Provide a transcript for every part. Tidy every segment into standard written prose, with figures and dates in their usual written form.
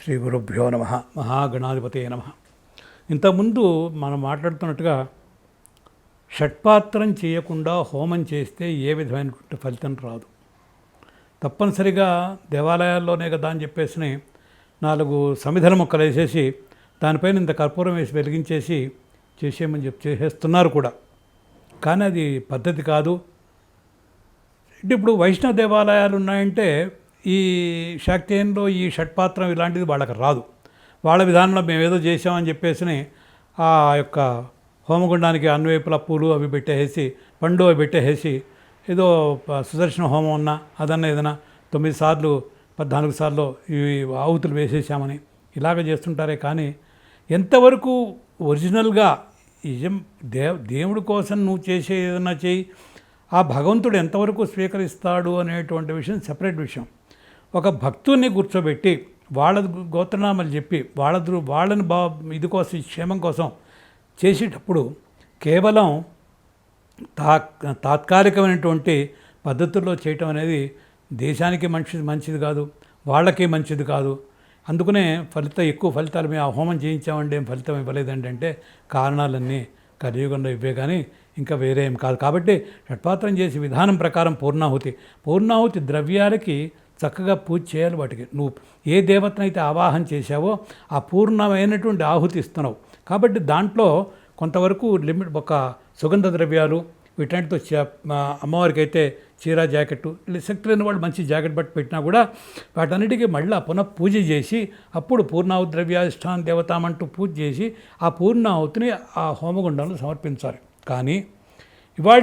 శ్రీ గురుభ్యో నమ. మహాగణాధిపతే నమ. ఇంతకుముందు మనం మాట్లాడుతున్నట్టుగా షట్పాత్రం చేయకుండా హోమం చేస్తే ఏ విధమైనటువంటి ఫలితం రాదు. తప్పనిసరిగా దేవాలయాల్లోనే కదా అని చెప్పేసి 4 సమిధల మొక్కలు వేసేసి దానిపైన ఇంత కర్పూరం వేసి వెలిగించేసి చేసేయమని చేసేస్తున్నారు కూడా. కానీ అది పద్ధతి కాదు. ఇప్పుడు వైష్ణవ దేవాలయాలు ఉన్నాయంటే ఈ శాక్తేయంలో ఈ షట్పాత్రం ఇలాంటిది వాళ్ళకి రాదు. వాళ్ళ విధానంలో మేము ఏదో చేసామని చెప్పేసి ఆ యొక్క హోమగుండానికి అన్వైపుల పూలు అవి పెట్టేసి పండు అవి పెట్టేసి ఏదో సుదర్శన హోమం ఉన్నా అదన్నా ఏదైనా 9 సార్లు 14 సార్లు ఈ ఆహుతులు వేసేసామని ఇలాగ చేస్తుంటారే. కానీ ఎంతవరకు ఒరిజినల్గా దేవుడి కోసం నువ్వు చేసే ఏదైనా చేయి, ఆ భగవంతుడు ఎంతవరకు స్వీకరిస్తాడు అనేటువంటి విషయం సెపరేట్ విషయం. ఒక భక్తుడిని కూర్చోబెట్టి వాళ్ళ గోత్రనామాలు చెప్పి వాళ్ళని ఇది కోసం క్షేమం కోసం చేసేటప్పుడు కేవలం తాత్కాలికమైనటువంటి పద్ధతుల్లో చేయటం అనేది దేశానికి మంచిది కాదు, వాళ్ళకి మంచిది కాదు. అందుకనే ఎక్కువ ఫలితాలు మేము ఆ హోమం చేయించామండి ఏం ఫలితం ఇవ్వలేదండి అంటే కారణాలన్నీ కలియుగంలో ఇవే కానీ ఇంకా వేరే ఏం కాదు. కాబట్టి షట్పాత్రం చేసే విధానం ప్రకారం పూర్ణాహుతి ద్రవ్యాలకి చక్కగా పూజ చేయాలి. వాటికి నువ్వు ఏ దేవతనైతే ఆవాహన చేశావో ఆ పూర్ణమైనటువంటి ఆహుతి ఇస్తున్నావు. కాబట్టి దాంట్లో కొంతవరకు లిమిట్ ఒక సుగంధ ద్రవ్యాలు వీటన్నిటితో అమ్మవారికి అయితే చీర జాకెట్టు శక్తి లేని వాళ్ళు మంచి జాకెట్ బట్టి పెట్టినా కూడా వాటన్నిటికీ మళ్ళీ పునః పూజ చేసి అప్పుడు పూర్ణాహుతి ద్రవ్యాధిష్టాన దేవతామంటూ పూజ చేసి ఆ పూర్ణాహుతిని ఆ హోమగుండంలో సమర్పించాలి. కానీ ఇవాళ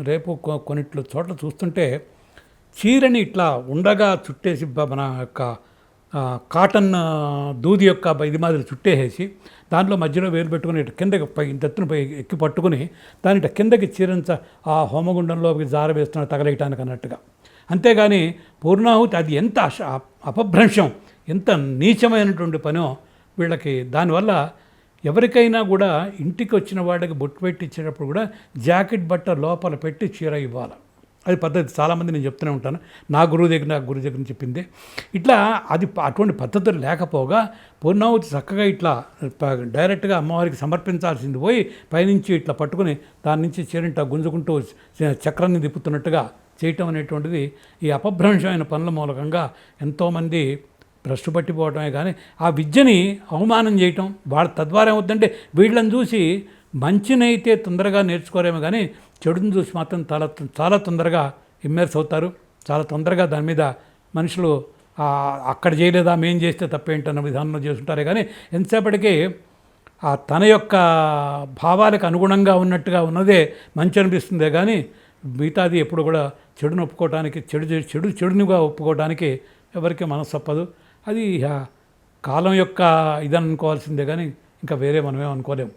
రేపు కొన్నిట్లు చోట్ల చూస్తుంటే చీరని ఇట్లా ఉండగా చుట్టేసి మన యొక్క కాటన్ దూది యొక్క ఇది మాదిరి చుట్టేసి దాంట్లో మధ్యలో వేలు పెట్టుకుని ఇటు కిందకి దత్తునిపై ఎక్కి పట్టుకుని దాని ఇటు కిందకి చీరంచ ఆ హోమగుండంలోకి జారవేస్తున్న తగలేయటానికి అన్నట్టుగా. అంతేగాని పూర్ణాహుతి అది ఎంత అపభ్రంశం, ఎంత నీచమైనటువంటి పనో వీళ్ళకి. దానివల్ల ఎవరికైనా కూడా ఇంటికి వచ్చిన వాళ్ళకి బొట్టు పెట్టి ఇచ్చేటప్పుడు కూడా జాకెట్ బట్ట లోపల పెట్టి చీర ఇవ్వాలి. అది పద్ధతి. చాలామంది నేను చెప్తూనే ఉంటాను, నా గురువు దగ్గర చెప్పింది. ఇట్లా అది అటువంటి పద్ధతులు లేకపోగా పూర్ణాహుతి చక్కగా ఇట్లా డైరెక్ట్గా అమ్మవారికి సమర్పించాల్సింది పోయి పైనుంచి ఇట్లా పట్టుకుని దాని నుంచి చీరంట గుంజుకుంటూ చక్రాన్ని తిప్పుతున్నట్టుగా చేయటం అనేటువంటిది ఈ అపభ్రంశమైన పనుల మూలకంగా ఎంతోమంది భ్రష్టు పట్టిపోవటమే. కానీ ఆ విద్యని అవమానం చేయటం వాళ్ళ తద్వారా ఏమవుతుందంటే వీళ్ళని చూసి మంచినైతే తొందరగా నేర్చుకోరేమో కానీ చెడుని చూసి మాత్రం చాలా తొందరగా ఇమ్మర్స్ అవుతారు. చాలా తొందరగా దాని మీద మనుషులు అక్కడ చేయలేదా మేం చేస్తే తప్పేంటన్న విధానంలో చేస్తుంటారే. కానీ ఎంతసేపటికి తన యొక్క భావాలకు అనుగుణంగా ఉన్నట్టుగా ఉన్నదే మంచి అనిపిస్తుందే కానీ మిగతాది ఎప్పుడు కూడా చెడుని ఒప్పుకోవడానికి చెడునిగా ఒప్పుకోవడానికి ఎవరికి మనసు తప్పదు. అది కాలం యొక్క ఇది అనుకోవాల్సిందే కానీ ఇంకా వేరే మనమేం అనుకోలేము.